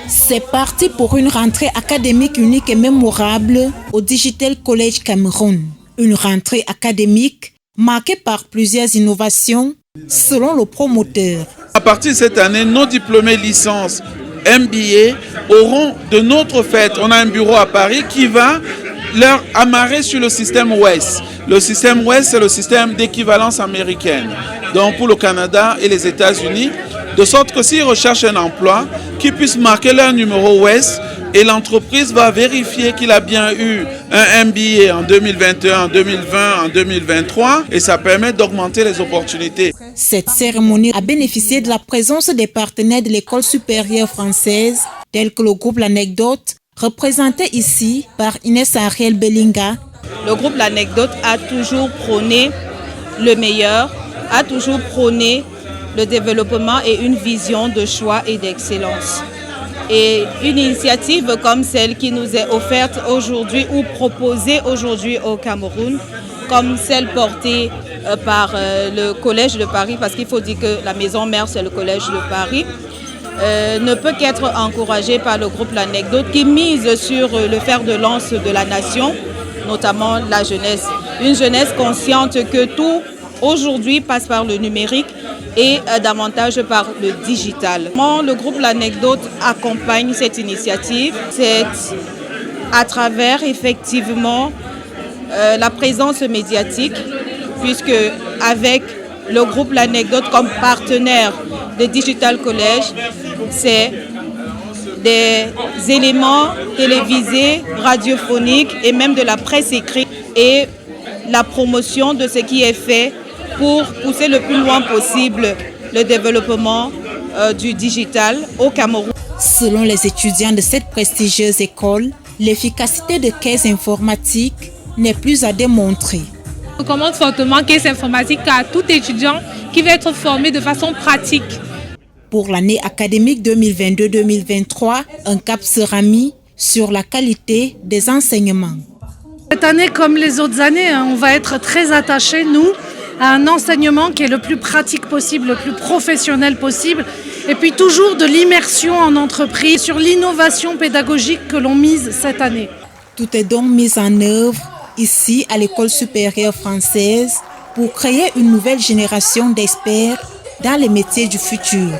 C'est parti pour une rentrée académique unique et mémorable au Digital College Cameroun. Une rentrée académique marquée par plusieurs innovations selon le promoteur. À partir de cette année, nos diplômés licence MBA auront de notre fête. On a un bureau à Paris qui va leur amarrer sur le système WES. Le système WES, c'est le système d'équivalence américaine. Donc pour le Canada et les États-Unis, de sorte que s'ils recherchent un emploi, qu'ils puissent marquer leur numéro WES et l'entreprise va vérifier qu'il a bien eu un MBA en 2021, en 2020, en 2023 et ça permet d'augmenter les opportunités. Cette cérémonie a bénéficié de la présence des partenaires de l'école supérieure française, tels que le groupe L'Anecdote, représenté ici par Inès Ariel Bellinga. Le groupe L'Anecdote a toujours prôné le meilleur, a toujours prôné le développement et une vision de choix et d'excellence. Et une initiative comme celle qui nous est offerte aujourd'hui ou proposée aujourd'hui au Cameroun, comme celle portée par le Collège de Paris, parce qu'il faut dire que la maison mère c'est le Collège de Paris, ne peut qu'être encouragée par le groupe L'Anecdote qui mise sur le fer de lance de la nation, notamment la jeunesse. Une jeunesse consciente que tout aujourd'hui passe par le numérique et davantage par le digital. Le groupe L'Anecdote accompagne cette initiative. C'est à travers effectivement la présence médiatique, puisque avec le groupe L'Anecdote comme partenaire de Digital College, c'est des éléments télévisés, radiophoniques et même de la presse écrite et la promotion de ce qui est fait pour pousser le plus loin possible le développement du digital au Cameroun. Selon les étudiants de cette prestigieuse école, l'efficacité de caisse informatique n'est plus à démontrer. Je recommande fortement caisse informatique à tout étudiant qui veut être formé de façon pratique. Pour l'année académique 2022-2023, un cap sera mis sur la qualité des enseignements. Cette année, comme les autres années, on va être très attachés, nous, à un enseignement qui est le plus pratique possible, le plus professionnel possible, et puis toujours de l'immersion en entreprise, sur l'innovation pédagogique que l'on mise cette année. Tout est donc mis en œuvre ici à l'École supérieure française pour créer une nouvelle génération d'experts dans les métiers du futur.